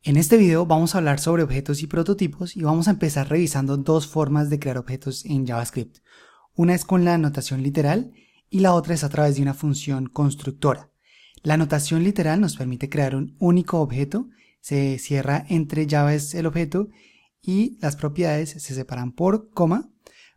En este video vamos a hablar sobre objetos y prototipos y vamos a empezar revisando dos formas de crear objetos en JavaScript. Una es con la notación literal y la otra es a través de una función constructora. La notación literal nos permite crear un único objeto, se cierra entre llaves el objeto y las propiedades se separan por coma.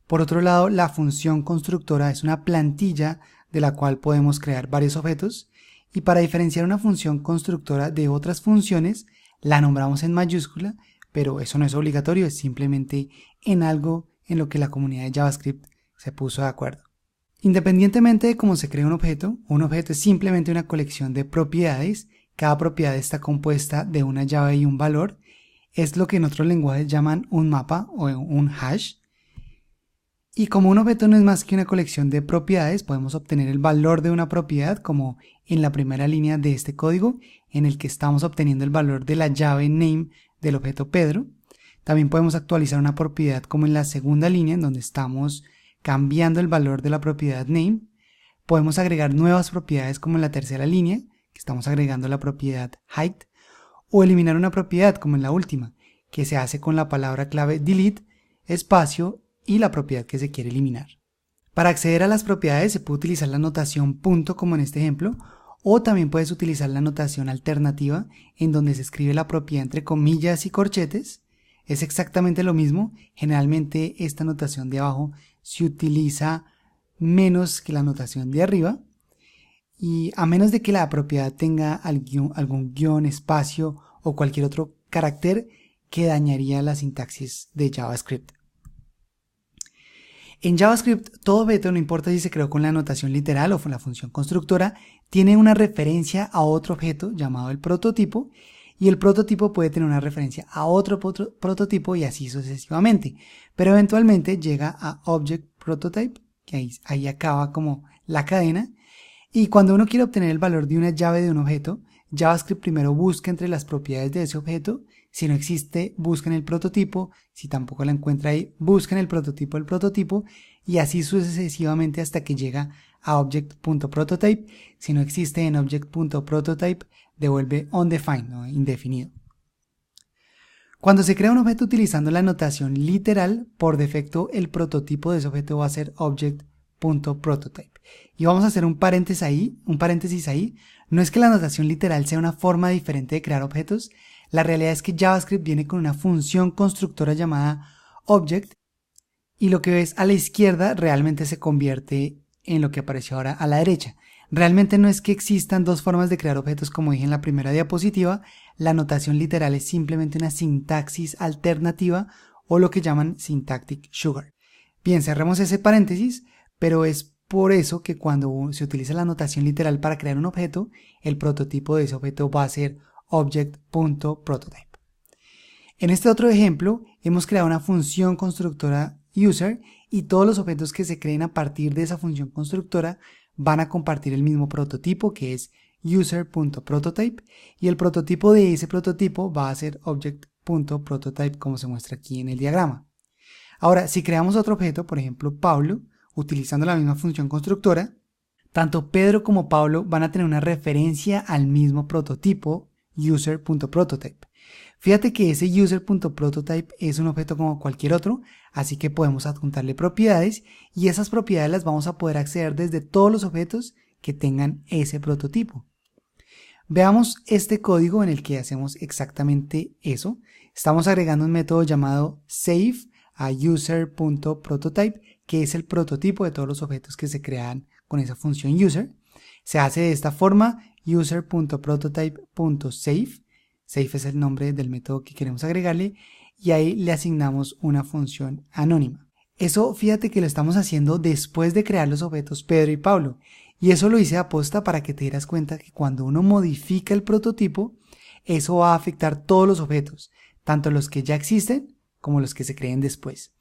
Por otro lado, la función constructora es una plantilla de la cual podemos crear varios objetos y para diferenciar una función constructora de otras funciones la nombramos en mayúscula, pero eso no es obligatorio, es simplemente en algo en lo que la comunidad de JavaScript se puso de acuerdo. Independientemente de cómo se crea un objeto es simplemente una colección de propiedades. Cada propiedad está compuesta de una llave y un valor. Es lo que en otros lenguajes llaman un mapa o un hash. Y como un objeto no es más que una colección de propiedades, podemos obtener el valor de una propiedad como en la primera línea de este código en el que estamos obteniendo el valor de la llave name del objeto Pedro. También podemos actualizar una propiedad como en la segunda línea en donde estamos cambiando el valor de la propiedad name. Podemos agregar nuevas propiedades como en la tercera línea, que estamos agregando la propiedad height, o eliminar una propiedad como en la última, que se hace con la palabra clave delete, espacio y la propiedad que se quiere eliminar. Para acceder a las propiedades se puede utilizar la notación punto como en este ejemplo, o también puedes utilizar la notación alternativa en donde se escribe la propiedad entre comillas y corchetes. Es exactamente lo mismo, generalmente esta notación de abajo se utiliza menos que la notación de arriba y a menos de que la propiedad tenga algún guión, espacio o cualquier otro carácter que dañaría la sintaxis de JavaScript. En JavaScript, todo objeto, no importa si se creó con la notación literal o con la función constructora, tiene una referencia a otro objeto llamado el prototipo, y el prototipo puede tener una referencia a otro prototipo y así sucesivamente. Pero eventualmente llega a Object Prototype, que ahí acaba como la cadena, y cuando uno quiere obtener el valor de una llave de un objeto, JavaScript primero busca entre las propiedades de ese objeto. Si no existe, busca en el prototipo. Si tampoco la encuentra ahí, busca en el prototipo del prototipo y así sucesivamente hasta que llega a object.prototype. Si no existe en object.prototype, devuelve undefined, ¿no? Indefinido. Cuando se crea un objeto utilizando la notación literal, por defecto el prototipo de ese objeto va a ser object.prototype. Y vamos a hacer un paréntesis ahí. No es que la notación literal sea una forma diferente de crear objetos. La realidad es que JavaScript viene con una función constructora llamada object y lo que ves a la izquierda realmente se convierte en lo que apareció ahora a la derecha. Realmente no es que existan dos formas de crear objetos como dije en la primera diapositiva. La notación literal es simplemente una sintaxis alternativa o lo que llaman syntactic sugar. Bien, cerremos ese paréntesis, pero es por eso que cuando se utiliza la notación literal para crear un objeto, el prototipo de ese objeto va a ser object.prototype. En este otro ejemplo, hemos creado una función constructora user y todos los objetos que se creen a partir de esa función constructora van a compartir el mismo prototipo que es user.prototype y el prototipo de ese prototipo va a ser object.prototype como se muestra aquí en el diagrama. Ahora, si creamos otro objeto, por ejemplo Pablo, utilizando la misma función constructora, tanto Pedro como Pablo van a tener una referencia al mismo prototipo user.prototype. Fíjate que ese user.prototype es un objeto como cualquier otro, así que podemos adjuntarle propiedades y esas propiedades las vamos a poder acceder desde todos los objetos que tengan ese prototipo. Veamos este código en el que hacemos exactamente eso. Estamos agregando un método llamado save a user.prototype, que es el prototipo de todos los objetos que se crean con esa función user. Se hace de esta forma: user.prototype.save. Save es el nombre del método que queremos agregarle y ahí le asignamos una función anónima. Eso fíjate que lo estamos haciendo después de crear los objetos Pedro y Pablo y eso lo hice a posta para que te dieras cuenta que cuando uno modifica el prototipo, eso va a afectar todos los objetos, tanto los que ya existen como los que se creen después.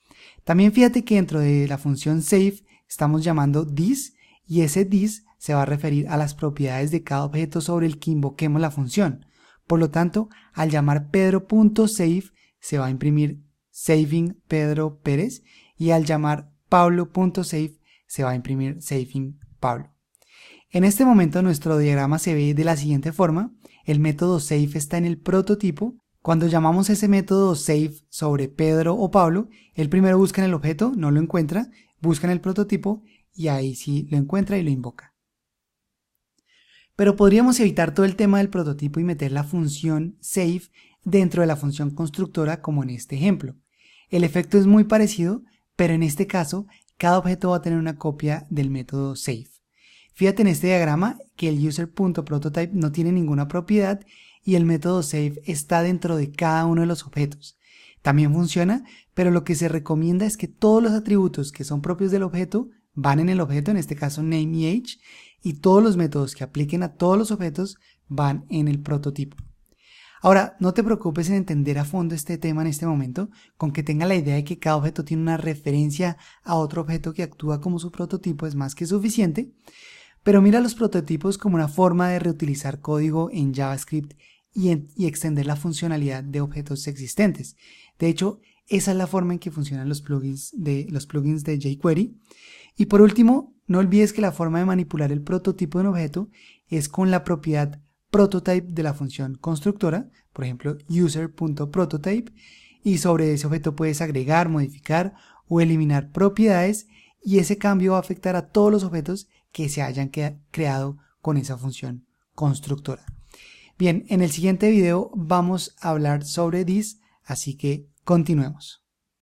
También fíjate que dentro de la función save estamos llamando this y ese this se va a referir a las propiedades de cada objeto sobre el que invoquemos la función. Por lo tanto, al llamar pedro.save se va a imprimir saving Pedro Pérez y al llamar pablo.save se va a imprimir saving Pablo. En este momento nuestro diagrama se ve de la siguiente forma: el método save está en el prototipo Cuando llamamos ese método save sobre Pedro o Pablo, él primero busca en el objeto, no lo encuentra, busca en el prototipo y ahí sí lo encuentra y lo invoca. Pero podríamos evitar todo el tema del prototipo y meter la función save dentro de la función constructora como en este ejemplo. El efecto es muy parecido, pero en este caso cada objeto va a tener una copia del método save. Fíjate en este diagrama que el user.prototype no tiene ninguna propiedad y el método save está dentro de cada uno de los objetos. También funciona, pero lo que se recomienda es que todos los atributos que son propios del objeto van en el objeto, en este caso name y age, y todos los métodos que apliquen a todos los objetos van en el prototipo. Ahora, no te preocupes en entender a fondo este tema en este momento, con que tenga la idea de que cada objeto tiene una referencia a otro objeto que actúa como su prototipo es más que suficiente, pero mira los prototipos como una forma de reutilizar código en JavaScript y extender la funcionalidad de objetos existentes. De hecho, esa es la forma en que funcionan los plugins de jQuery. Y por último, no olvides que la forma de manipular el prototipo de un objeto es con la propiedad prototype de la función constructora, por ejemplo, user.prototype, y sobre ese objeto puedes agregar, modificar o eliminar propiedades y ese cambio va a afectar a todos los objetos que se hayan creado con esa función constructora. Bien, en el siguiente video vamos a hablar sobre this, así que continuemos.